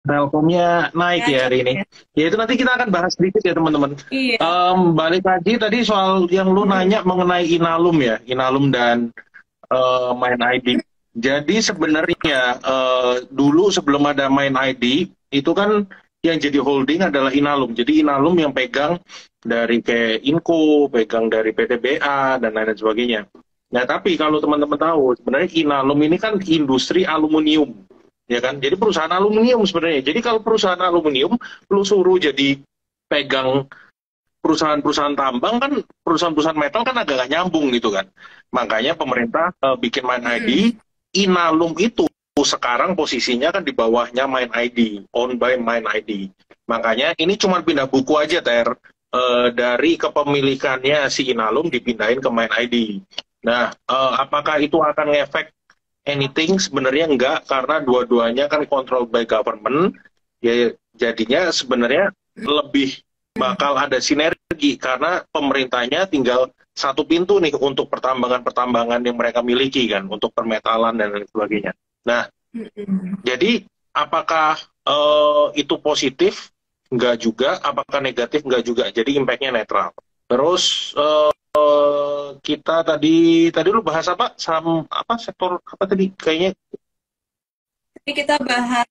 Telkomnya naik Ya, ya hari ini. ya. Ya itu nanti kita akan bahas sedikit ya teman-teman. Iya. Balik lagi tadi soal yang lu Mm-mm. nanya mengenai Inalum ya, Inalum dan Main ID. Jadi sebenarnya dulu sebelum ada Main ID itu kan yang jadi holding adalah Inalum. Jadi Inalum yang pegang dari kayak Inco, pegang dari PTBA dan lain-lain sebagainya. Nah tapi kalau teman-teman tahu sebenarnya Inalum ini kan industri aluminium, ya kan? Jadi perusahaan aluminium sebenarnya. Jadi kalau perusahaan aluminium lu suruh jadi pegang perusahaan-perusahaan tambang kan perusahaan-perusahaan metal kan agak gak nyambung gitu kan. Makanya pemerintah bikin Main ID, Mm-mm. Inalum itu sekarang posisinya kan di bawahnya Main ID, owned by Main ID. Makanya ini cuma pindah buku aja Ter. Dari kepemilikannya si Inalum dipindahin ke Main ID. Nah, apakah itu akan ngefek anything? Sebenarnya enggak, karena dua-duanya kan controlled by government. Ya, jadinya sebenarnya lebih bakal ada sinergi karena pemerintahnya tinggal satu pintu nih untuk pertambangan-pertambangan yang mereka miliki kan, untuk permetalan dan lain sebagainya. Nah, Mm-mm. jadi apakah itu positif? Enggak juga. Apakah negatif? Enggak juga. Jadi impactnya netral. Terus kita tadi tadi lu bahas apa? Saham apa, sektor apa tadi? Kayaknya Ini kita bahas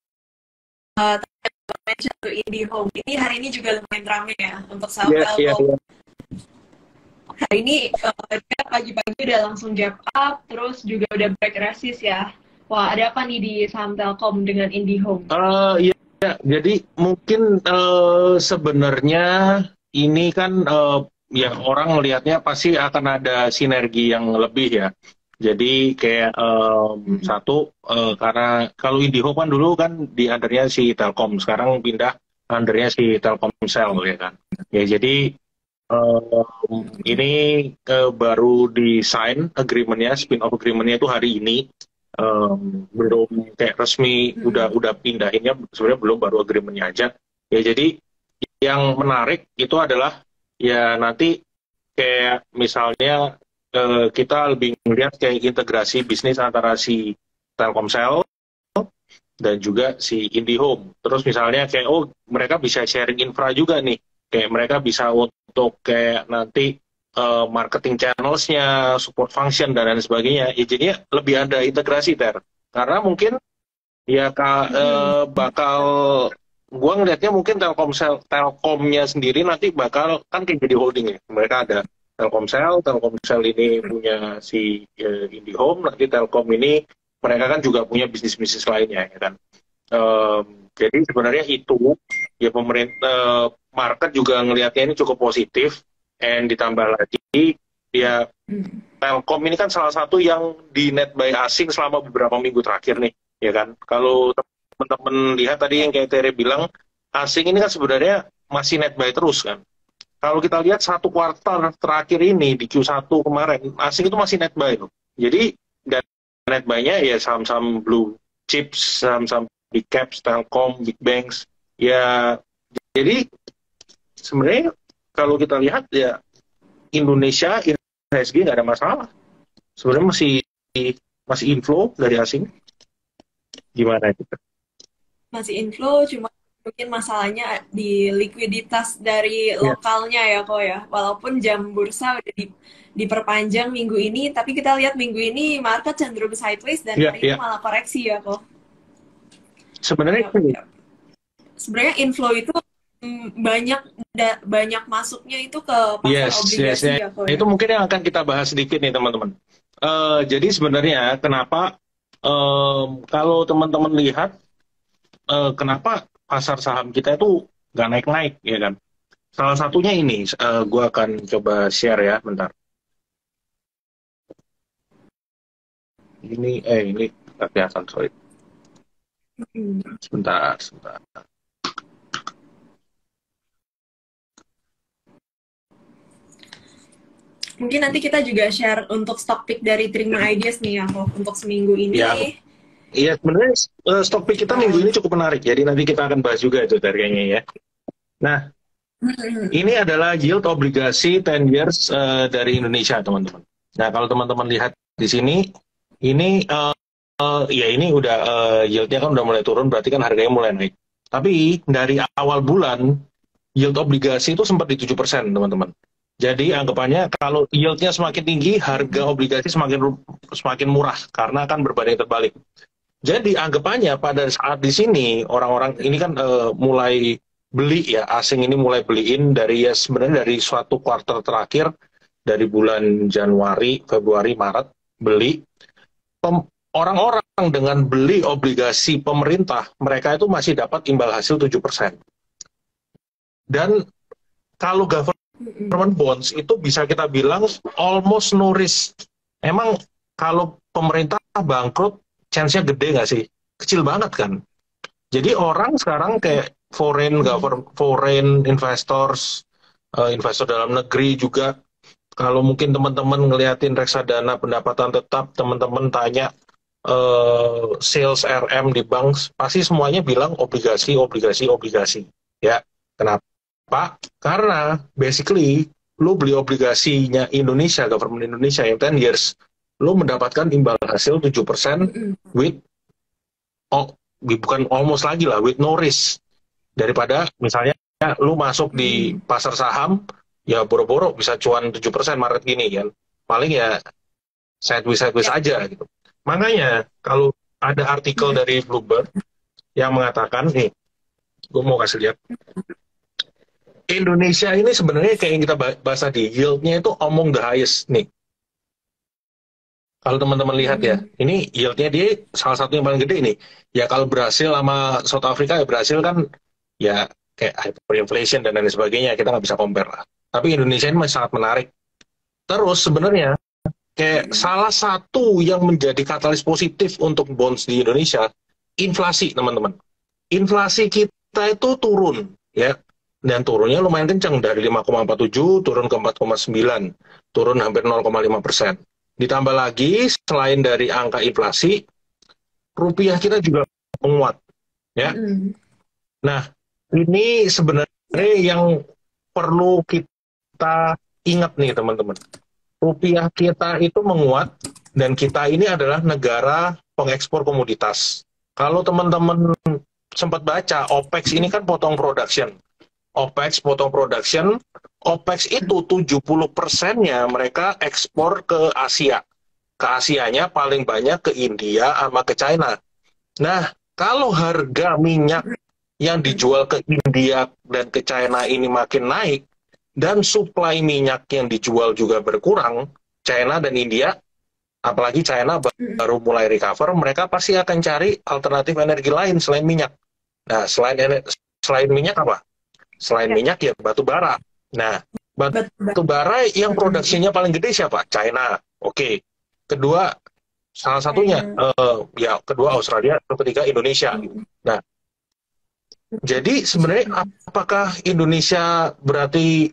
mention to IndiHome. Ini hari ini juga lumayan ramai ya untuk saham ya, ya, Telkom. ya. Hari ini dia pagi-pagi udah langsung jump up, terus juga udah break resist ya. Wah, ada apa nih di saham Telkom dengan IndiHome? Ya, jadi mungkin sebenarnya ini kan ya orang melihatnya pasti akan ada sinergi yang lebih ya. Jadi kayak Mm-mm. satu karena kalau Indiho kan dulu kan di undernya si Telkom, sekarang pindah undernya si Telkomsel ya kan. Ya jadi ini baru di sign agreementnya, spin off agreementnya itu hari ini. Belum kayak resmi Mm-mm. udah pindahinnya sebenarnya belum, baru agreementnya aja. Ya jadi yang menarik itu adalah ya nanti kayak misalnya kita lebih melihat kayak integrasi bisnis antara si Telkomsel dan juga si IndiHome. Terus misalnya kayak oh mereka bisa sharing infra juga nih. Kayak mereka bisa untuk kayak nanti marketing channelsnya, support function dan lain sebagainya. Ya jadinya lebih ada integrasi Ter. Karena mungkin ya Mm-mm. bakal gua ngelihatnya mungkin Telkomnya sendiri nanti bakal kan kayak jadi holding ya. Mereka ada Telkomsel ini punya si IndiHome, nanti Telkom ini mereka kan juga punya bisnis-bisnis lainnya ya kan. Jadi sebenarnya itu ya pemerintah market juga ngelihatnya ini cukup positif, and ditambah lagi ya Mm-mm. Telkom ini kan salah satu yang di net buy asing selama beberapa minggu terakhir nih, ya kan. Kalau teman-teman lihat tadi Ya. yang kayak Tere bilang, asing ini kan sebenarnya masih net buy terus kan. Kalau kita lihat satu kuartal terakhir ini di Q1 kemarin, asing itu masih net buy loh. Jadi dan net buy-nya ya saham-saham blue chips, saham-saham big caps, Telkom, big banks. Ya, jadi sebenarnya kalau kita lihat ya Indonesia IHSG nggak ada masalah. Sebenarnya masih masih inflow dari asing. Gimana itu? Masih inflow, cuma mungkin masalahnya di likuiditas dari Ya, lokalnya ya kok ya. Walaupun jam bursa udah diperpanjang minggu ini, tapi kita lihat minggu ini market cenderung sideways dan ya, hari ini ya. malah koreksi ya kok. Sebenarnya Ya, itu, ya. Sebenarnya inflow itu banyak banyak masuknya itu ke pasar yes, yes, obligasi ya. ya kok Nah, ya. itu mungkin yang akan kita bahas sedikit nih teman-teman. Jadi sebenarnya kenapa kalau teman-teman lihat kenapa pasar saham kita itu nggak naik-naik ya kan? Salah satunya ini, gue akan coba share ya, bentar. Ini nggak kelihatan, sorry. Hmm. Sebentar, sebentar. Mungkin nanti kita juga share untuk stock pick dari Terima Ideas nih ya kok untuk seminggu Ya, ini. iya sebenarnya stok pick kita minggu Uh, ini cukup menarik. Jadi nanti kita akan bahas juga itu dari kayaknya ya. Nah, ini adalah yield obligasi 10 years dari Indonesia, teman-teman. Nah, kalau teman-teman lihat di sini, ini ya ini udah yieldnya kan udah mulai turun, berarti kan harganya mulai naik. Tapi dari awal bulan, yield obligasi itu sempat di 7%, teman-teman. Jadi anggapannya kalau yieldnya semakin tinggi, harga obligasi semakin murah karena akan berbanding terbalik. Jadi anggapannya pada saat di sini orang-orang ini kan mulai beli ya, asing ini mulai beliin dari ya sebenarnya dari suatu kuartal terakhir, dari bulan Januari, Februari, Maret beli. Orang-orang dengan beli obligasi pemerintah, mereka itu masih dapat imbal hasil 7%. Dan kalau government bonds itu bisa kita bilang almost no risk. Emang kalau pemerintah bangkrut, chance-nya gede nggak sih? Kecil banget kan? Jadi orang sekarang kayak foreign investors, investor dalam negeri juga, kalau mungkin teman-teman ngeliatin reksadana pendapatan tetap, teman-teman tanya sales RM di bank, pasti semuanya bilang obligasi, obligasi, obligasi. Ya, kenapa? Karena basically, lu beli obligasinya Indonesia, government Indonesia yang 10 years, lu mendapatkan imbal hasil 7% with, bukan almost lagi lah, with no risk. Daripada misalnya lu masuk di pasar saham, ya boro-boro bisa cuan 7% Maret gini kan. Paling ya sideways aja gitu. Makanya kalau ada artikel dari Bloomberg yang mengatakan, nih, gue mau kasih lihat. Indonesia ini sebenarnya kayak yang kita bahas tadi, yieldnya itu among the highest nih. Kalau teman-teman lihat ya, ini yieldnya dia salah satu yang paling gede nih. Ya kalau Brasil sama South Africa, ya Brasil kan ya kayak hyperinflation dan lain sebagainya, kita nggak bisa compare lah. Tapi Indonesia ini masih sangat menarik. Terus sebenarnya kayak salah satu yang menjadi katalis positif untuk bonds di Indonesia, inflasi teman-teman. Inflasi kita itu turun ya, dan turunnya lumayan kencang dari 5,47 turun ke 4,9, turun hampir 0,5%. Ditambah lagi selain dari angka inflasi, rupiah kita juga menguat ya. Nah, ini sebenarnya yang perlu kita ingat nih teman-teman. Rupiah kita itu menguat dan kita ini adalah negara pengekspor komoditas. Kalau teman-teman sempat baca, OPEX ini kan potong production. OPEX potong production, OPEX itu 70%-nya mereka ekspor ke Asia. Ke Asianya paling banyak ke India sama ke China. Nah, kalau harga minyak yang dijual ke India dan ke China ini makin naik, dan suplai minyak yang dijual juga berkurang, China dan India, apalagi China baru mulai recover, mereka pasti akan cari alternatif energi lain selain minyak. Nah, selain minyak apa? Selain minyak ya batu bara. Nah, batu bara yang produksinya paling gede siapa? China. Oke. Kedua, salah satunya ya kedua Australia, ketiga Indonesia. Nah, jadi sebenarnya apakah Indonesia berarti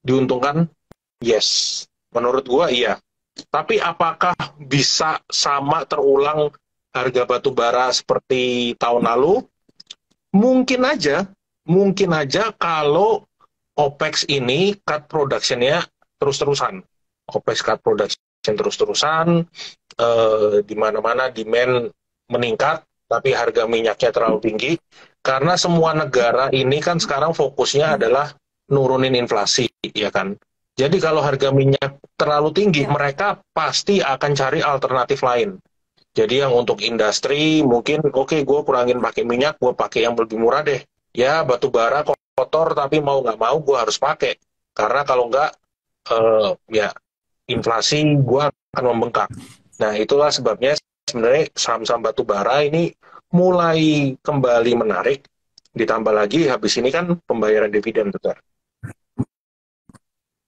diuntungkan? Yes. Menurut gua iya. Tapi apakah bisa sama terulang harga batu bara seperti tahun lalu? Mungkin aja. Mungkin aja kalau OPEX ini cut production-nya terus-terusan. OPEX cut production terus-terusan, di mana-mana demand meningkat, tapi harga minyaknya terlalu tinggi. Karena semua negara ini kan sekarang fokusnya adalah nurunin inflasi, ya kan? Jadi kalau harga minyak terlalu tinggi, mereka pasti akan cari alternatif lain. Jadi yang untuk industri, mungkin oke, gue kurangin pakai minyak, gue pakai yang lebih murah deh. Ya batu bara kotor tapi mau nggak mau gue harus pakai karena kalau nggak ya inflasi gue akan membengkak. Nah itulah sebabnya sebenarnya saham-saham batu bara ini mulai kembali menarik, ditambah lagi habis ini kan pembayaran dividen tuh.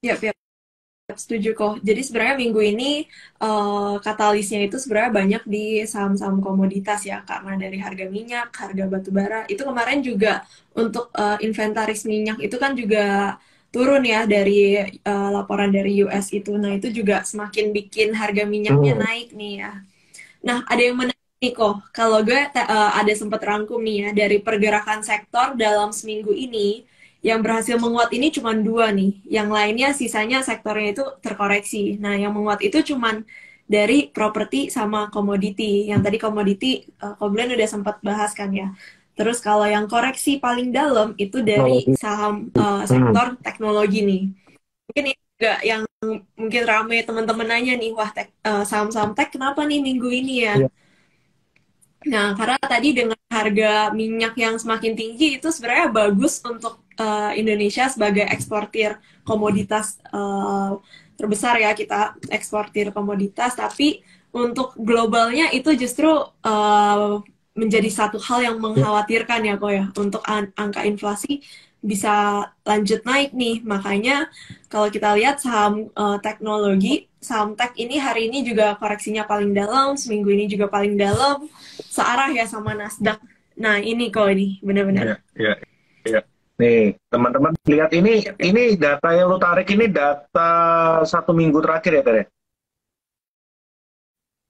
Ya, setuju kok. Jadi sebenarnya minggu ini katalisnya itu sebenarnya banyak di saham-saham komoditas ya, karena dari harga minyak, harga batu bara. Itu kemarin juga untuk inventaris minyak itu kan juga turun ya dari laporan dari US itu. Nah itu juga semakin bikin harga minyaknya naik nih ya. Nah ada yang menarik nih kok. Kalau gue ada sempat rangkum nih ya dari pergerakan sektor dalam seminggu ini. Yang berhasil menguat ini cuma 2 nih. Yang lainnya sisanya sektornya itu terkoreksi. Nah, yang menguat itu cuma dari properti sama komoditi. Yang tadi komoditi, Koblen udah sempat bahas kan ya. Terus kalau yang koreksi paling dalam itu dari Teknologi. saham Hmm. sektor teknologi nih. Mungkin ini juga yang mungkin rame teman-teman nanya nih, wah saham-saham tech kenapa nih minggu ini ya? Iya. Nah, karena tadi dengan harga minyak yang semakin tinggi itu sebenarnya bagus untuk Indonesia sebagai eksportir komoditas terbesar ya, kita eksportir komoditas, tapi untuk globalnya itu justru menjadi satu hal yang mengkhawatirkan ya kok ya, untuk angka inflasi bisa lanjut naik nih. Makanya kalau kita lihat saham teknologi, saham tech ini hari ini juga koreksinya paling dalam, seminggu ini juga paling dalam, searah ya sama Nasdaq. Nah ini kok ini Iya, benar-benar. iya, iya. Nih, teman-teman lihat ini, Yap, yap. ini data yang lu tarik ini data 1 minggu terakhir ya, Tere?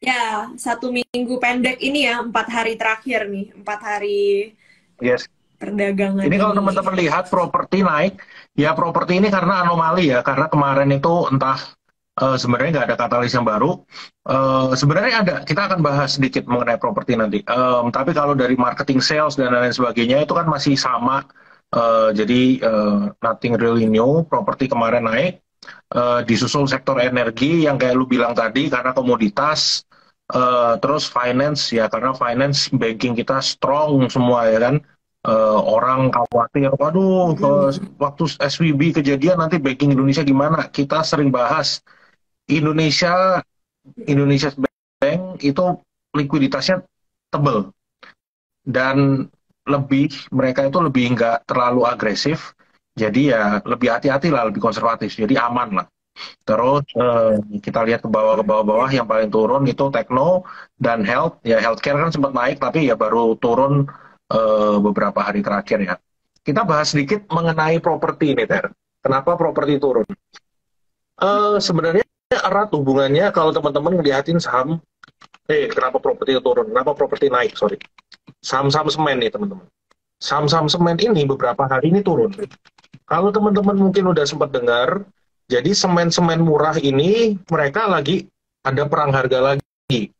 Ya, 1 minggu pendek ini ya, 4 hari terakhir nih, 4 hari Yes. perdagangan Ini kalau ini. teman-teman lihat properti naik, ya properti ini karena anomali ya, karena kemarin itu entah sebenarnya nggak ada katalis yang baru. Sebenarnya ada, kita akan bahas sedikit mengenai properti nanti. Tapi kalau dari marketing sales dan lain sebagainya itu kan masih sama. Jadi nothing really new. Properti kemarin naik, disusul sektor energi yang kayak lu bilang tadi karena komoditas. Terus finance ya karena finance banking kita strong semua ya kan. Orang khawatir, waduh, waktu SVB kejadian nanti banking Indonesia gimana? Kita sering bahas Indonesia Indonesia Bank itu likuiditasnya tebel dan mereka itu lebih nggak terlalu agresif, jadi ya lebih hati-hati lah, lebih konservatif, jadi aman lah. Terus kita lihat ke bawah-bawah yang paling turun itu tekno dan health. Ya healthcare kan sempat naik tapi ya baru turun beberapa hari terakhir ya. Kita bahas sedikit mengenai properti ini, Ter. Kenapa properti turun? Sebenarnya erat hubungannya kalau teman-teman ngeliatin saham, kenapa properti turun? Kenapa properti naik? Sorry. Saham-saham semen nih, teman-teman. Saham-saham semen ini beberapa hari ini turun. Kalau teman-teman mungkin udah sempat dengar, jadi semen-semen murah ini mereka lagi ada perang harga lagi.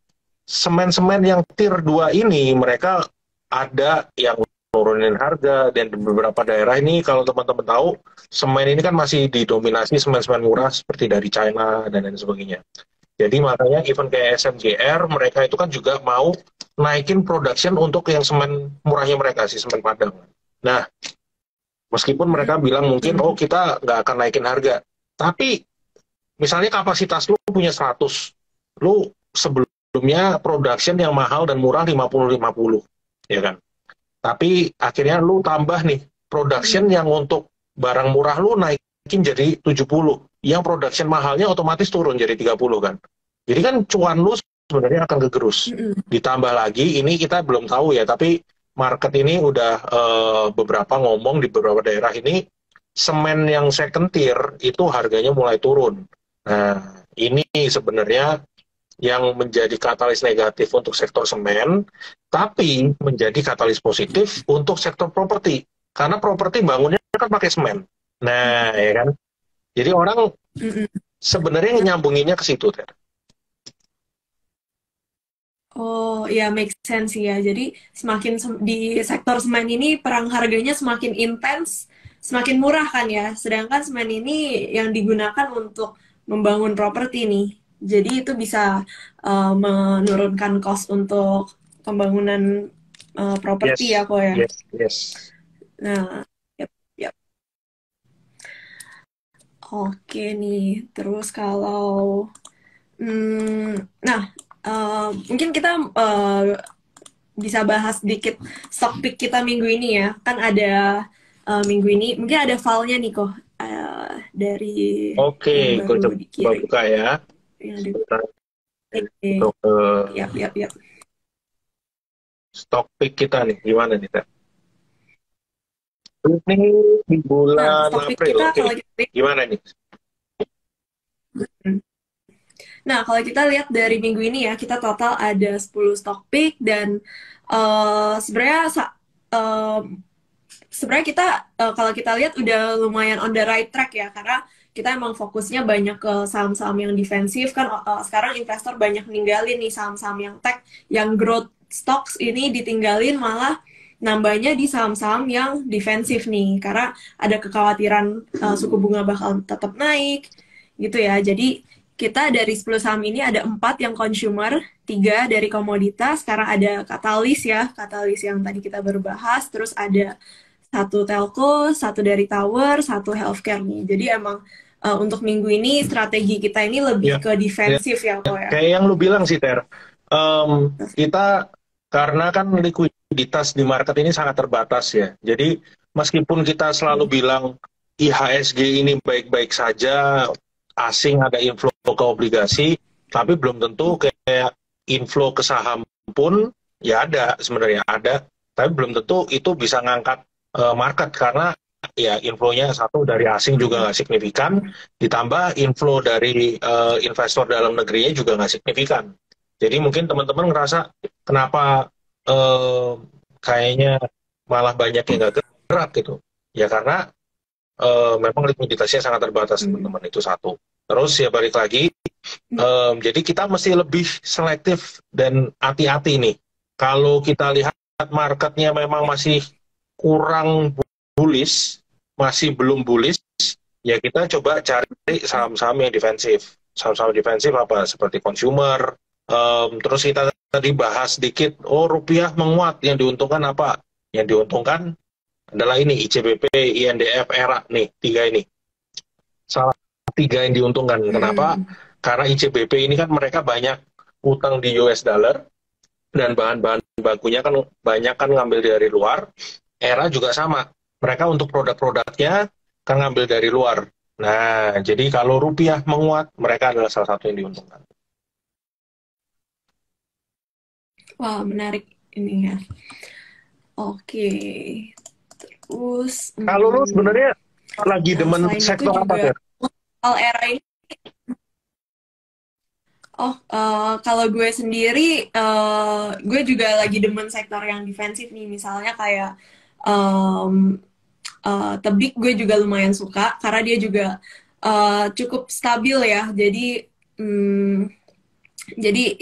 Semen-semen yang tier 2 ini mereka ada yang nurunin harga, dan di beberapa daerah ini kalau teman-teman tahu, semen ini kan masih didominasi semen-semen murah seperti dari China dan lain sebagainya. Jadi makanya even kayak SMGR mereka itu kan juga mau naikin production untuk yang semen murahnya mereka, si semen Padang. Nah, meskipun mereka bilang mungkin, oh kita nggak akan naikin harga. Tapi misalnya kapasitas lu punya 100, lu sebelumnya production yang mahal dan murah 50-50, ya kan? Tapi akhirnya lu tambah nih, production yang untuk barang murah lu naikin jadi 70. Yang production mahalnya otomatis turun jadi 30 kan. Jadi kan cuan lu sebenarnya akan kegerus. Ditambah lagi, ini kita belum tahu ya, tapi market ini udah beberapa ngomong di beberapa daerah ini, semen yang second tier itu harganya mulai turun. Nah, ini sebenarnya yang menjadi katalis negatif untuk sektor semen, tapi menjadi katalis positif untuk sektor properti. Karena properti bangunnya kan pakai semen. Nah, ya kan? Jadi orang sebenarnya nyambunginnya ke situ, Ter. Oh ya, make sense ya. Jadi semakin di sektor semen ini perang harganya semakin intens, semakin murah kan ya. Sedangkan semen ini yang digunakan untuk membangun properti nih. Jadi itu bisa menurunkan cost untuk pembangunan properti ya Yes, kok ya. yes, yes. Nah, yap, yap. Oke nih. Terus kalau nah, mungkin kita bisa bahas sedikit stock pick kita minggu ini ya. Kan ada minggu ini, mungkin ada filenya nih kok dari Oke, yang gue baru coba dikirim. buka ya. Yang Sebentar. Oke, Untuk yap, yap, yap. stock pick kita nih, gimana nih, Ter? Ini di Nah, bulan stock pick April, kita oke. kalau kita Gimana nih? Nah, kalau kita lihat dari minggu ini ya, kita total ada 10 stock pick dan sebenarnya uh, sebenarnya kita kalau kita lihat udah lumayan on the right track ya, karena kita emang fokusnya banyak ke saham-saham yang defensif kan. Sekarang investor banyak ninggalin nih saham-saham yang tech, yang growth stocks ini ditinggalin, malah nambahnya di saham-saham yang defensif nih, karena ada kekhawatiran suku bunga bakal tetap naik, gitu ya. Jadi kita dari 10 saham ini ada 4 yang consumer, 3 dari komoditas, sekarang ada katalis ya, katalis yang tadi kita baru bahas, terus ada satu telco, satu dari tower, satu healthcare nih. Jadi emang untuk minggu ini strategi kita ini lebih ke defensif ya kok ya. Kayak yang lu bilang sih Ter, kita karena kan likuiditas di market ini sangat terbatas ya. Jadi meskipun kita selalu bilang IHSG ini baik-baik saja, asing ada inflow ke obligasi, tapi belum tentu kayak inflow ke saham pun ya ada, sebenarnya ada, tapi belum tentu itu bisa ngangkat market karena ya inflow-nya satu dari asing juga nggak signifikan, ditambah inflow dari investor dalam negerinya juga nggak signifikan. Jadi mungkin teman-teman ngerasa kenapa kayaknya malah banyak yang nggak gerak gitu. Ya karena memang likuiditasnya sangat terbatas teman-teman, itu satu. Terus ya balik lagi, jadi kita mesti lebih selektif dan hati-hati nih. Kalau kita lihat marketnya memang masih kurang bullish, masih belum bullish, ya kita coba cari saham-saham yang defensif. Saham-saham defensif apa? Seperti consumer. Terus kita tadi bahas sedikit, oh rupiah menguat, yang diuntungkan apa? Yang diuntungkan adalah ini, ICBP, INDF, ERA, nih, 3 ini. Salah 3 yang diuntungkan. Kenapa? Karena ICBP ini kan mereka banyak utang di US dollar, dan bahan-bahan bakunya kan banyak kan ngambil dari luar. ERA juga sama. Mereka untuk produk-produknya kan ngambil dari luar. Nah, jadi kalau rupiah menguat, mereka adalah salah satu yang diuntungkan. Wah, menarik ini ya. Oke. Terus kalau lu sebenarnya lagi demen sektor apa ya? Soal era ini. Kalau gue sendiri, gue juga lagi demen sektor yang defensif nih. Misalnya kayak Tebik gue juga lumayan suka karena dia juga cukup stabil ya. Jadi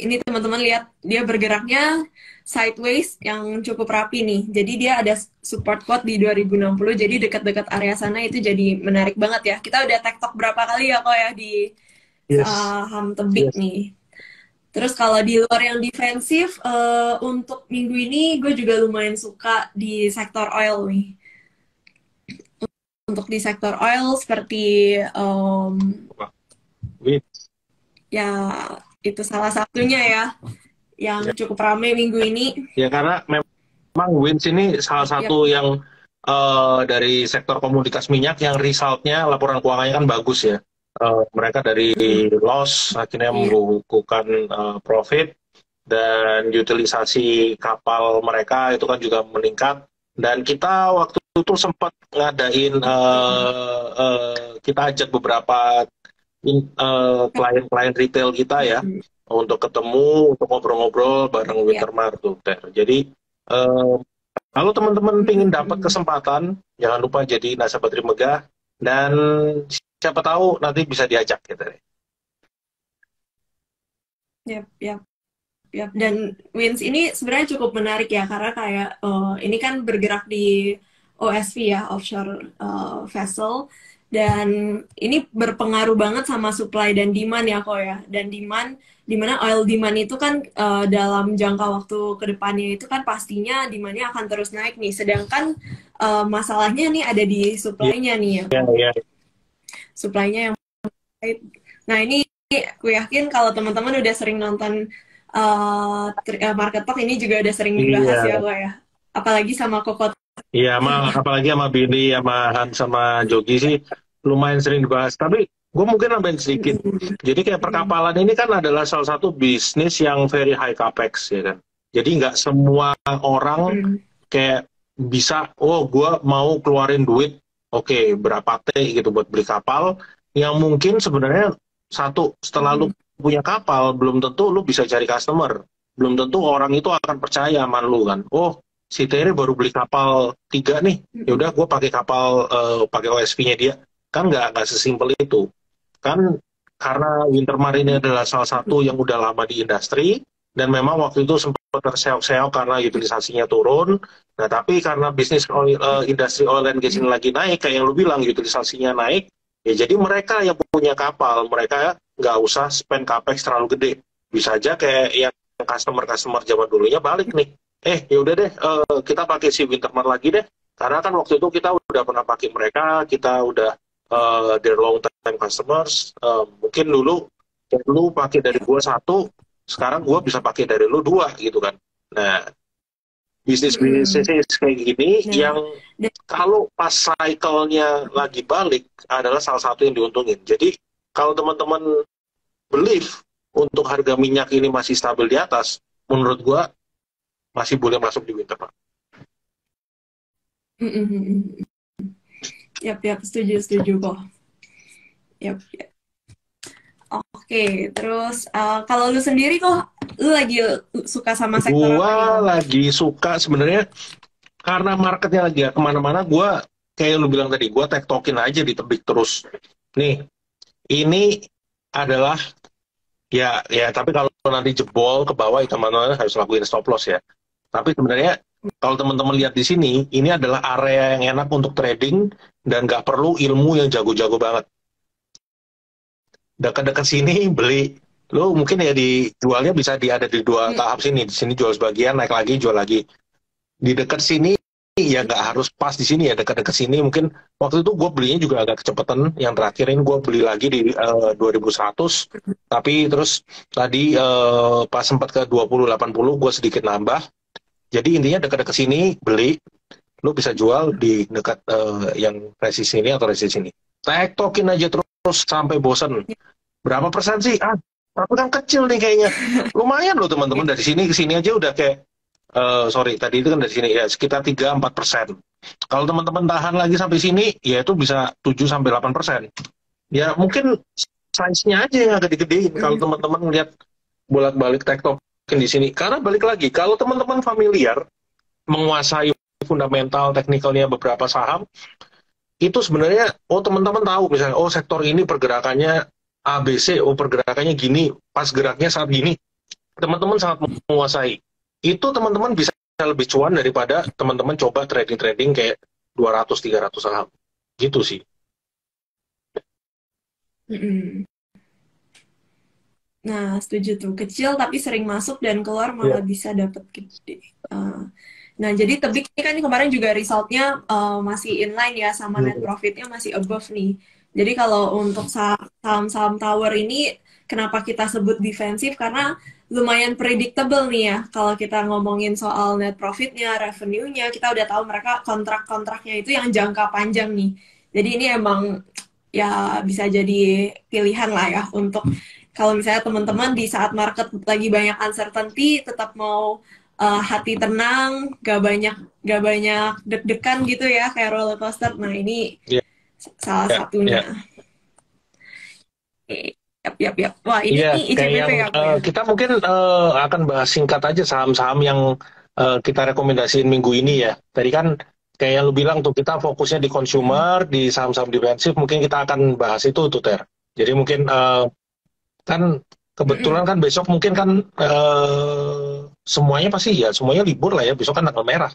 ini teman-teman lihat dia bergeraknya sideways yang cukup rapi nih. Jadi dia ada support quote di 2060. Jadi dekat-dekat area sana itu jadi menarik banget ya. Kita udah tektok berapa kali ya kok ya di saham Tebik nih. Terus kalau di luar yang defensif, untuk minggu ini gue juga lumayan suka di sektor oil nih. Untuk di sektor oil seperti ya itu salah satunya ya yang cukup ramai minggu ini. Ya karena memang Wins ini salah satu yang dari sektor komoditas minyak yang resultnya laporan keuangannya kan bagus ya. Mereka dari loss akhirnya membukukan profit, dan utilisasi kapal mereka itu kan juga meningkat. Dan kita waktu itu sempat ngadain, kita ajak beberapa klien-klien retail kita ya untuk ketemu, untuk ngobrol-ngobrol bareng Wintermar tuh. Jadi kalau teman-teman ingin dapat kesempatan, jangan lupa jadi nasabah Trimegah, dan siapa tahu nanti bisa diajak gitu. Yap. Dan Wins ini sebenarnya cukup menarik ya karena kayak ini kan bergerak di OSV ya, offshore vessel, dan ini berpengaruh banget sama supply dan demand ya kok ya. Dan demand, dimana oil demand itu kan dalam jangka waktu kedepannya itu kan pastinya demandnya akan terus naik nih. Sedangkan masalahnya nih ada di supply-nya nih ya. Supply-nya yang nah ini aku yakin kalau teman-teman udah sering nonton Market Talk ini juga udah sering dibahas ya kok ya. Apalagi sama Koko. Iya, apalagi sama Billy, sama Han, sama Jogi sih lumayan sering dibahas. Tapi gue mungkin nambahin sedikit. Jadi kayak perkapalan ini kan adalah salah satu bisnis yang very high capex ya kan. Jadi nggak semua orang kayak bisa, oh gue mau keluarin duit, oke, berapa T gitu buat beli kapal. Yang mungkin sebenarnya satu, setelah lu punya kapal, belum tentu lu bisa cari customer. Belum tentu orang itu akan percaya sama lu kan. Oh, si Tere baru beli kapal 3 nih, ya udah gue pakai kapal, pakai OSV-nya dia. Kan nggak sesimpel itu. Kan karena Wintermar ini adalah salah satu yang udah lama di industri, dan memang waktu itu sempat terseok-seok karena utilisasinya turun. Nah, tapi karena industri oil and gas ini lagi naik, kayak yang lu bilang, utilisasinya naik, ya jadi mereka yang punya kapal, mereka nggak usah spend capex terlalu gede. Bisa aja kayak yang customer-customer zaman dulunya balik nih. Ya udah deh, kita pakai si Winterman lagi deh. Karena kan waktu itu kita udah pernah pakai mereka, kita udah their long time customers. Mungkin dulu lu pakai dari gua satu, sekarang gua bisa pakai dari lu dua gitu kan. Nah, bisnis kayak gini yang kalau pas cycle-nya lagi balik adalah salah satu yang diuntungin. Jadi kalau teman-teman believe untuk harga minyak ini masih stabil di atas, menurut gua masih boleh masuk di winter, Pak. Yap, setuju kok. Yap. Oke, terus kalau lu sendiri kok, lu lagi suka sama sektor apa? Gua lagi suka sebenarnya karena marketnya lagi kemana-mana. Gua kayak lu bilang tadi, gua tektokin aja di tebik terus. Nih, ini adalah ya tapi kalau nanti jebol ke bawah, itu teman-teman harus lakuin stop loss ya. Tapi sebenarnya kalau teman-teman lihat di sini, ini adalah area yang enak untuk trading dan nggak perlu ilmu yang jago-jago banget. Dekat-dekat sini beli, lo mungkin ya dijualnya bisa ada di dua tahap sini. Di sini jual sebagian, naik lagi, jual lagi. Di dekat sini ya nggak harus pas di sini ya, dekat-dekat sini mungkin waktu itu gue belinya juga agak kecepatan. Yang terakhir ini gue beli lagi di 2100, tapi terus tadi pas sempat ke 2080 gue sedikit nambah. Jadi intinya dekat-dekat sini beli, lo bisa jual di dekat yang resist ini atau resist ini. Tektokin aja terus sampai bosen. Berapa persen sih? Tapi kan kecil nih kayaknya. Lumayan loh teman-teman, dari sini ke sini aja udah kayak sorry, tadi itu kan dari sini ya sekitar 3-4%. Kalau teman-teman tahan lagi sampai sini, ya itu bisa 7-8%. Ya mungkin size-nya aja yang agak digedein kalau teman-teman ngeliat bolak-balik tektokin di sini. Karena balik lagi, kalau teman-teman familiar menguasai fundamental teknikalnya beberapa saham, itu sebenarnya teman-teman tahu misalnya sektor ini pergerakannya ABC, pergerakannya gini, pas geraknya saat gini, teman-teman sangat menguasai. Itu teman-teman bisa lebih cuan daripada teman-teman coba trading kayak 200-300 saham. Gitu sih. Nah, setuju tuh. Kecil tapi sering masuk dan keluar malah bisa dapat gede. Nah, jadi tebik ini kan kemarin juga resultnya masih inline ya, sama net profitnya masih above nih. Jadi kalau untuk saham-saham tower ini, kenapa kita sebut defensif? Karena lumayan predictable nih ya. Kalau kita ngomongin soal net profitnya, revenue-nya, kita udah tahu mereka kontrak-kontraknya itu yang jangka panjang nih. Jadi ini emang ya bisa jadi pilihan lah ya untuk kalau misalnya teman-teman di saat market lagi banyak uncertainty, tetap mau hati tenang, gak banyak deg-degan gitu ya kayak roller coaster. Nah ini salah satunya. Yap. Wah ini ICBP ya. Kita mungkin akan bahas singkat aja saham-saham yang kita rekomendasiin minggu ini ya. Tadi kan kayak yang lu bilang tuh, kita fokusnya di consumer, di saham-saham defensif. Mungkin kita akan bahas itu tuh Ter. Jadi mungkin kan kebetulan kan besok mungkin kan semuanya libur lah ya, besok kan tanggal merah.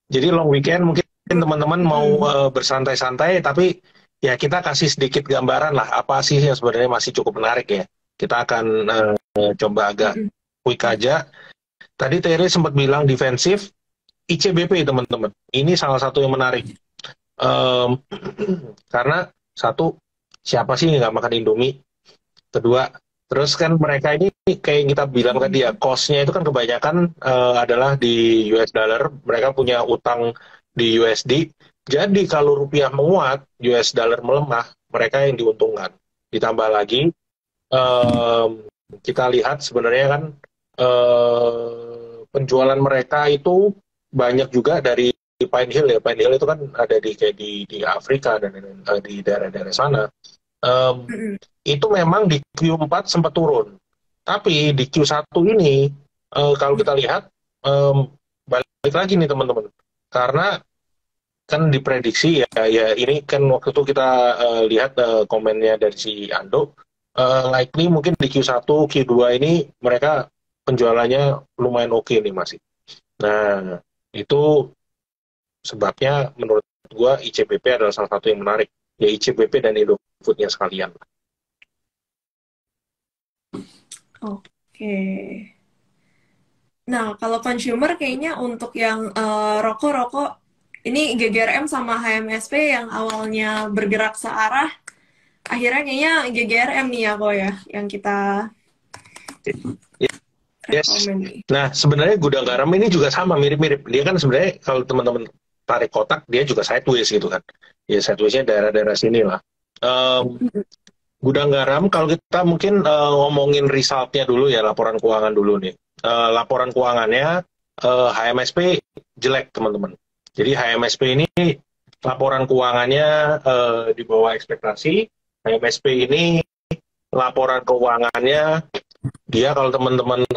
Jadi long weekend mungkin teman-teman mau bersantai-santai, tapi ya kita kasih sedikit gambaran lah apa sih yang sebenarnya masih cukup menarik ya. Kita akan coba agak quick aja. Tadi Terry sempat bilang defensif, ICBP teman-teman. Ini salah satu yang menarik. Karena satu, siapa sih yang nggak makan Indomie? Kedua, terus kan mereka ini kayak kita bilang tadi ya, cost-nya itu kan kebanyakan adalah di US dollar. Mereka punya utang di USD. Jadi kalau rupiah menguat, US dollar melemah, mereka yang diuntungkan. Ditambah lagi, kita lihat sebenarnya kan penjualan mereka itu banyak juga dari Pine Hill ya. Pine Hill itu kan ada di Afrika dan di daerah-daerah sana. Itu memang di Q4 sempat turun. Tapi di Q1 ini, kalau kita lihat, balik lagi nih teman-teman. Karena kan diprediksi ya ini kan waktu itu kita lihat komennya dari si Ando, likely mungkin di Q1, Q2 ini mereka penjualannya lumayan oke nih masih. Nah, itu sebabnya menurut gua ICBP adalah salah satu yang menarik. Ya ICBP dan Indofood-nya sekalian. Oke. Nah, kalau consumer kayaknya untuk yang rokok-rokok, ini GGRM sama HMSP yang awalnya bergerak searah, akhirnya kayaknya GGRM nih ya kok ya, yang kita Yes. rekomen nih. Nah, sebenarnya gudang garam ini juga sama, mirip-mirip. Dia kan sebenarnya kalau teman-teman tarik kotak, dia juga sideways gitu kan. Ya, sidewaysnya daerah-daerah sini lah. Gudang garam, kalau kita mungkin ngomongin resultnya dulu ya, laporan keuangan dulu nih. Laporan keuangannya HMSP jelek, teman-teman. Jadi HMSP ini laporan keuangannya di bawah ekspektasi. HMSP ini laporan keuangannya, dia kalau teman-teman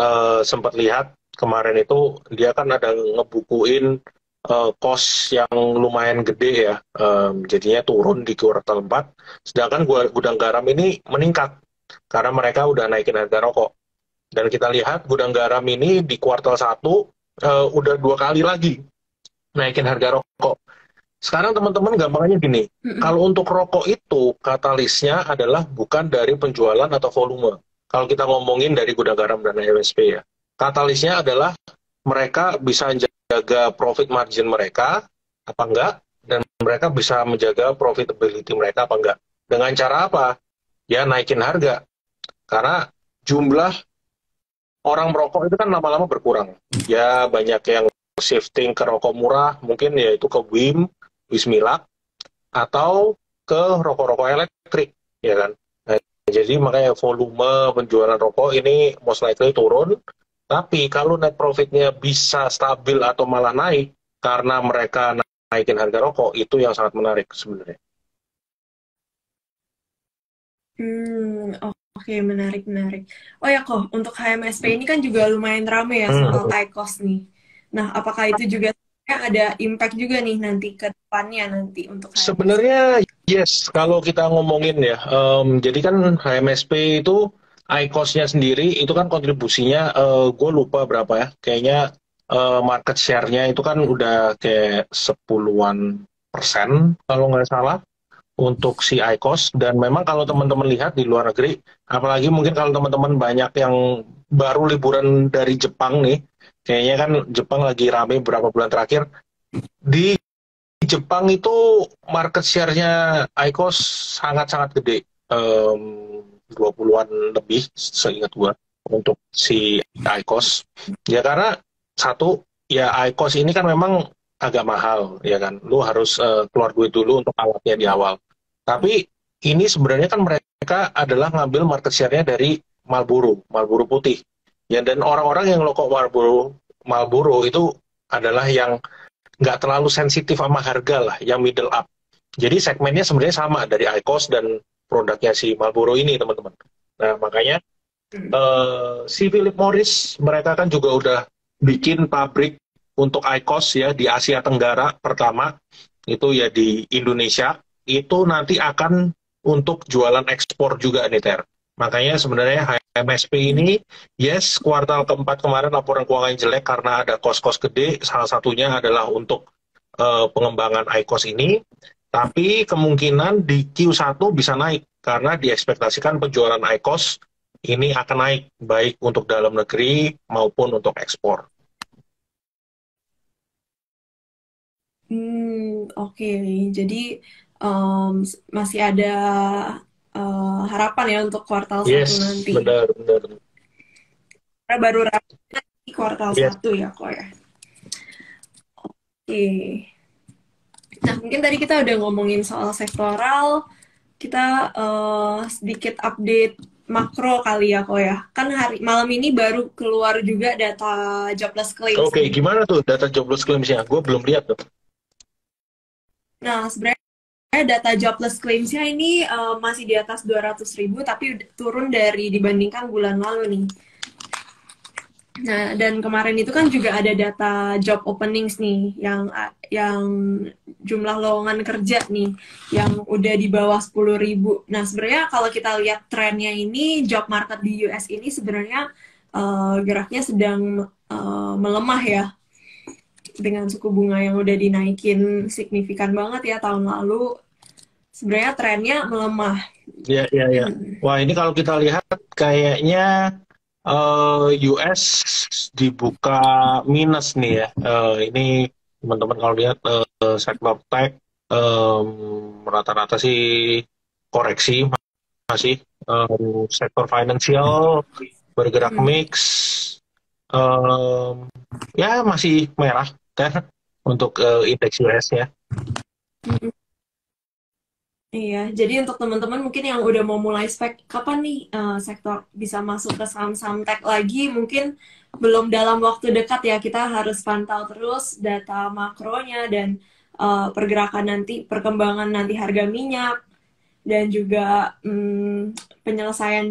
sempat lihat kemarin itu, dia kan ada ngebukuin cost yang lumayan gede ya, jadinya turun di kuartal 4, sedangkan gudang garam ini meningkat karena mereka udah naikin harga rokok. Dan kita lihat gudang garam ini di kuartal 1 udah 2 kali lagi naikin harga rokok. Sekarang teman-teman gampangnya gini, kalau untuk rokok itu katalisnya adalah bukan dari penjualan atau volume. Kalau kita ngomongin dari gudang garam dan MSP ya, katalisnya adalah mereka bisa menjaga profit margin mereka apa enggak, dan mereka bisa menjaga profitability mereka apa enggak. Dengan cara apa? Ya naikin harga. Karena jumlah orang merokok itu kan lama-lama berkurang. Ya banyak yang shifting ke rokok murah, mungkin ya itu ke WIM, Wismilak, atau ke rokok-rokok elektrik, ya kan? Nah, jadi makanya volume penjualan rokok ini most likely turun, tapi kalau net profitnya bisa stabil atau malah naik karena mereka naikin harga rokok, itu yang sangat menarik sebenarnya. Oke, menarik, menarik. Oh ya kok, untuk HMSP ini kan juga lumayan rame ya soal IQOS nih. Nah, apakah itu juga ada impact juga nih nanti ke depannya nanti untuk HMSP? Sebenarnya yes, kalau kita ngomongin ya, jadi kan HMSP itu IQOS-nya sendiri itu kan kontribusinya, gue lupa berapa ya, kayaknya market share-nya itu kan udah kayak 10-an% kalau nggak salah untuk si IQOS. Dan memang kalau teman-teman lihat di luar negeri, apalagi mungkin kalau teman-teman banyak yang baru liburan dari Jepang nih, kayaknya kan Jepang lagi rame beberapa bulan terakhir, di Jepang itu market share-nya IQOS sangat-sangat gede, 20-an lebih seingat gua untuk si IQOS. Ya karena satu, ya IQOS ini kan memang agak mahal, ya kan. Lu harus keluar duit dulu untuk alatnya di awal. Tapi ini sebenarnya kan mereka adalah ngambil market share-nya dari Marlboro, Marlboro putih. Ya, dan orang-orang yang rokok Marlboro, Marlboro itu adalah yang nggak terlalu sensitif sama harga lah, yang middle up. Jadi segmennya sebenarnya sama dari IQOS dan produknya si Marlboro ini, teman-teman. Nah, makanya si Philip Morris, mereka kan juga udah bikin pabrik untuk IQOS ya di Asia Tenggara pertama, itu ya di Indonesia, itu nanti akan untuk jualan ekspor juga nih, Ter. Makanya sebenarnya HMSP ini, yes, kuartal keempat kemarin laporan keuangan jelek karena ada kos-kos gede, salah satunya adalah untuk pengembangan IQOS ini, tapi kemungkinan di Q1 bisa naik, karena diekspektasikan penjualan IQOS ini akan naik, baik untuk dalam negeri maupun untuk ekspor. Oke. Jadi masih ada harapan ya untuk kuartal 1 Yes, nanti. benar-benar. Karena baru di kuartal Yes. 1 ya kok ya. Oke. Nah, mungkin tadi kita udah ngomongin soal sektoral, kita sedikit update makro kali ya kok ya. Kan malam ini baru keluar juga data jobless claims. Oke, gimana tuh data jobless claims-nya? Gue belum lihat tuh. Nah, sebenarnya data jobless claims-nya ini masih di atas 200.000, tapi turun dari dibandingkan bulan lalu nih. Nah, dan kemarin itu kan juga ada data job openings nih, yang jumlah lowongan kerja nih, yang udah di bawah 10.000. Nah, sebenarnya kalau kita lihat trennya ini, job market di US ini sebenarnya geraknya sedang melemah ya, dengan suku bunga yang udah dinaikin signifikan banget ya tahun lalu, sebenarnya trennya melemah. Ya, ya, ya. Wah, ini kalau kita lihat kayaknya US dibuka minus nih ya. Ini teman-teman kalau lihat sektor tech em, rata-rata sih koreksi masih. Sektor finansial bergerak mix, em, ya masih merah kan untuk indeks US-nya. Iya, jadi untuk teman-teman mungkin yang udah mau mulai spek, kapan nih sektor bisa masuk ke saham-saham tech lagi? Mungkin belum dalam waktu dekat ya, kita harus pantau terus data makronya dan pergerakan nanti, perkembangan nanti harga minyak, dan juga penyelesaian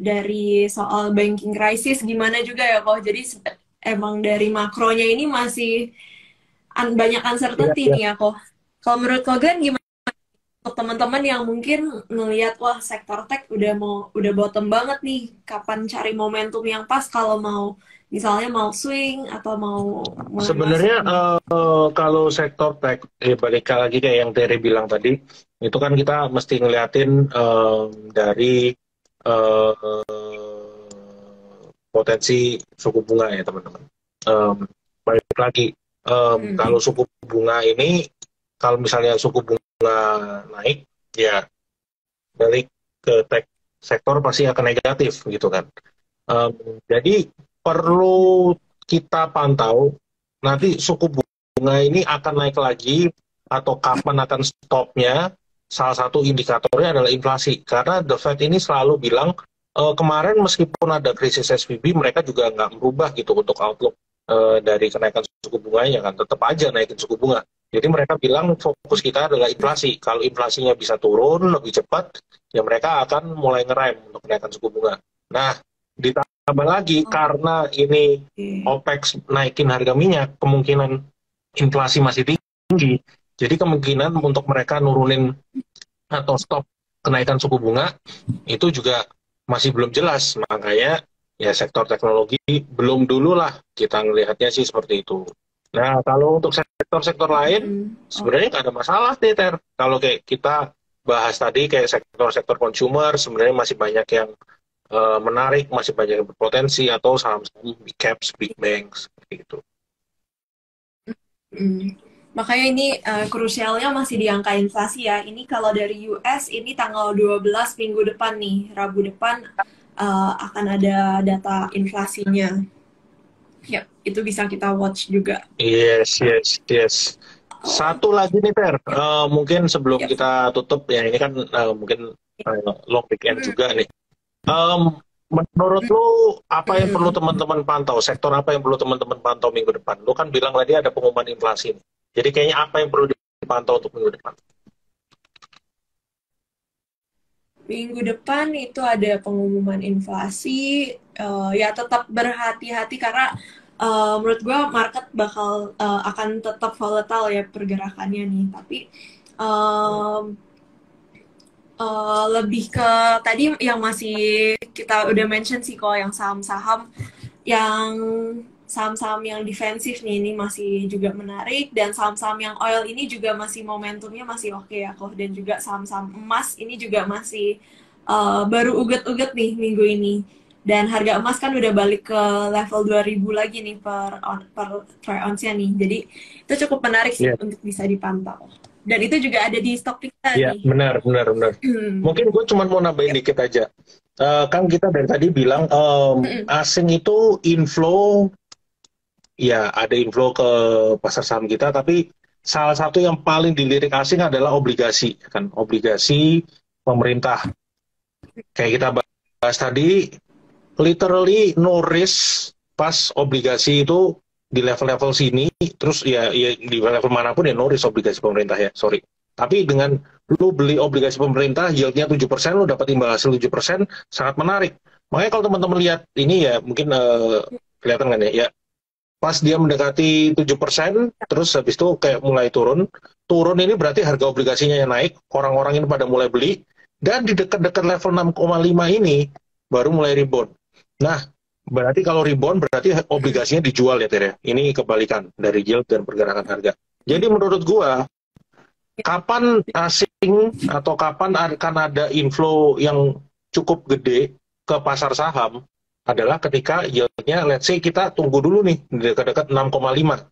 dari soal banking crisis gimana juga ya kok. Jadi emang dari makronya ini masih banyak Iya, uncertainty iya. nih ya kok. Kalau menurut Kogan gimana? Untuk teman-teman yang mungkin ngelihat wah sektor tech udah bottom banget nih, kapan cari momentum yang pas kalau mau misalnya mau swing atau mau mulai masuk Sebenarnya nih. kalau sektor tech, balik lagi kayak yang Terry bilang tadi, itu kan kita mesti ngeliatin dari potensi suku bunga ya teman-teman. Em, Balik lagi, kalau Hmm. suku bunga ini, kalau misalnya suku bunga naik, ya balik ke tech sektor pasti akan negatif gitu kan. Em, jadi perlu kita pantau nanti suku bunga ini akan naik lagi atau kapan akan stopnya. Salah satu indikatornya adalah inflasi karena The Fed ini selalu bilang kemarin meskipun ada krisis SVB mereka juga nggak merubah gitu untuk outlook dari kenaikan suku bunganya kan tetap aja naikin suku bunga. Jadi mereka bilang fokus kita adalah inflasi. Kalau inflasinya bisa turun lebih cepat, ya mereka akan mulai ngerem untuk kenaikan suku bunga. Nah, ditambah lagi karena ini Oke. OPEC naikin harga minyak, kemungkinan inflasi masih tinggi. Jadi kemungkinan untuk mereka nurunin atau stop kenaikan suku bunga itu juga masih belum jelas. Makanya ya sektor teknologi belum dulu lah kita ngelihatnya sih seperti itu. Nah, kalau untuk sektor-sektor lain Oh, sebenarnya nggak ada masalah nih, Ter. Kalau kayak kita bahas tadi kayak sektor-sektor consumer sebenarnya masih banyak yang menarik, masih banyak yang berpotensi atau saham-saham big caps, big banks seperti itu. mm. Makanya ini krusialnya masih di angka inflasi ya. Ini kalau dari US ini tanggal 12 minggu depan nih, Rabu depan akan ada data inflasinya. Ya, itu bisa kita watch juga. Yes, yes, yes. Oh, Satu lagi nih, Ter. Mungkin sebelum ya. kita tutup, ya ini kan mungkin long weekend Hmm, juga nih. Em, Menurut lu, apa yang perlu hmm. teman-teman pantau? Sektor apa yang perlu teman-teman pantau minggu depan? Lu kan bilang tadi ada pengumuman inflasi nih. Jadi kayaknya apa yang perlu dipantau untuk minggu depan? Minggu depan itu ada pengumuman inflasi. Ya tetap berhati-hati karena menurut gue market bakal akan tetap volatile ya pergerakannya nih. Tapi em, lebih ke tadi yang masih kita udah mention sih kok yang saham-saham yang saham-saham yang defensif nih ini masih juga menarik dan saham-saham yang oil ini juga masih momentumnya masih oke ya kok dan juga saham-saham emas ini juga masih baru uget-uget nih minggu ini dan harga emas kan udah balik ke level 2000 lagi nih per troy ounce-nya nih jadi itu cukup menarik sih Iya, untuk bisa dipantau dan itu juga ada di stok kita iya, nih. benar, benar, benar. Mungkin gue cuma mau nambahin Yep. dikit aja. Kan kita dari tadi bilang asing itu inflow, ya ada inflow ke pasar saham kita, tapi salah satu yang paling dilirik asing adalah obligasi, kan? Obligasi pemerintah. Kayak kita bahas tadi, literally no risk pas obligasi itu di level-level sini, terus ya di level manapun ya no risk obligasi pemerintah ya, sorry. Tapi dengan lu beli obligasi pemerintah, yieldnya 7%, lu dapat imbal hasil 7%, sangat menarik. Makanya kalau teman-teman lihat ini ya, mungkin kelihatan kan ya, ya pas dia mendekati 7%, terus habis itu kayak mulai turun. Turun ini berarti harga obligasinya yang naik, orang-orang ini pada mulai beli, dan di dekat-dekat level 6,5 ini baru mulai rebound. Nah, Berarti kalau rebound berarti obligasinya dijual ya, Ter ya. Ini kebalikan dari yield dan pergerakan harga. Jadi menurut gua, kapan asing atau kapan akan ada inflow yang cukup gede ke pasar saham adalah ketika yieldnya, let's say kita tunggu dulu nih di dekat-dekat 6,5.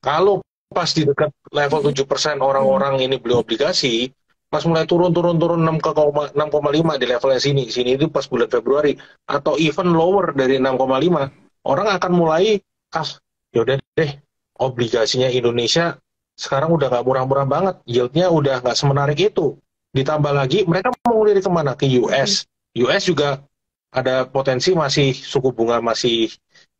Kalau pas di dekat level 7% orang-orang ini beli obligasi, pas mulai turun 6,5 di levelnya sini itu pas bulan Februari, atau even lower dari 6,5, orang akan mulai, ah yaudah deh, obligasinya Indonesia sekarang udah nggak murah-murah banget, yieldnya udah nggak semenarik itu. Ditambah lagi mereka mau lirik kemana? Ke US. US juga ada potensi masih suku bunga masih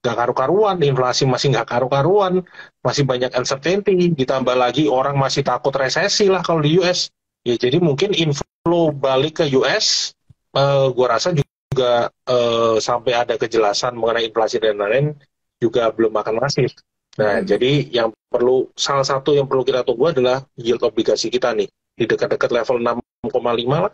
nggak karu-karuan, inflasi masih nggak karu-karuan, masih banyak uncertainty, ditambah lagi orang masih takut resesi lah kalau di US. Ya jadi mungkin inflow balik ke US, gua rasa juga sampai ada kejelasan mengenai inflasi dan lain-lain juga belum akan masif. Nah, jadi salah satu yang perlu kita tunggu adalah yield obligasi kita nih di dekat-dekat level 6,5 lah.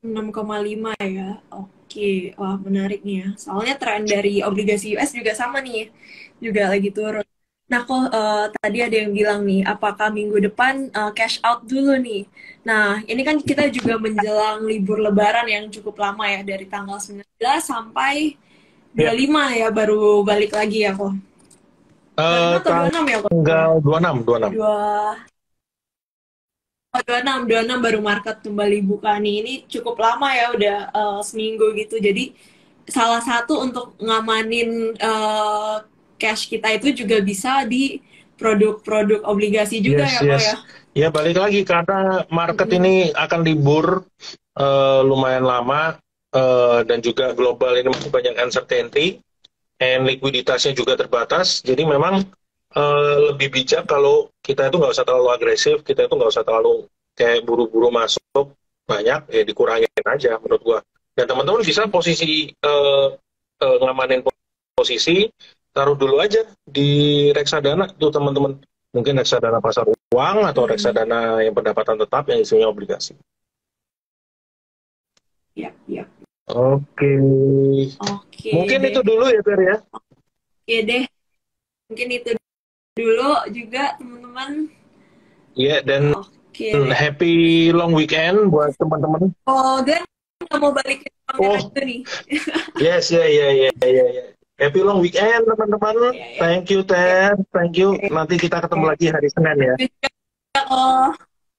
6,5 ya. Oke, wah menarik nih ya. Soalnya tren dari obligasi US juga sama nih, juga lagi turun. Nah, kok tadi ada yang bilang nih, apakah minggu depan cash out dulu nih? Nah, ini kan kita juga menjelang libur Lebaran yang cukup lama ya, dari tanggal 19 sampai Ya, 25 ya, baru balik lagi ya kok. 25 atau 26 ya kok? tanggal 26, 26. Dua, oh, 26 baru market kembali buka nih. Ini cukup lama ya, udah seminggu gitu. Jadi salah satu untuk ngamanin cash kita itu juga bisa di produk-produk obligasi juga Yes, ya kok yes. ya. Ya balik lagi karena market ini akan libur lumayan lama, dan juga global ini masih banyak uncertainty, and likuiditasnya juga terbatas. Jadi memang lebih bijak kalau kita itu nggak usah terlalu agresif, kita itu nggak usah terlalu kayak buru-buru masuk banyak, ya dikurangin aja menurut gua. Dan teman-teman bisa ngamanin posisi, taruh dulu aja di reksadana tuh teman-teman. Mungkin reksadana pasar uang atau reksadana yang pendapatan tetap yang isinya obligasi. Yap, yap. Oke. Oke Mungkin deh. itu dulu ya, Fer ya. Oke deh. Mungkin itu dulu juga teman-teman. Iya, dan Oke. happy long weekend buat teman-teman. Oh, Glenn nggak mau balik ke Amerika Oh, juga nih. yes, ya, ya, ya, ya, ya. Happy long weekend, teman-teman. Ya, ya. Thank you, Ter. Thank you. Nanti kita ketemu lagi hari Senin ya. Juga, oh.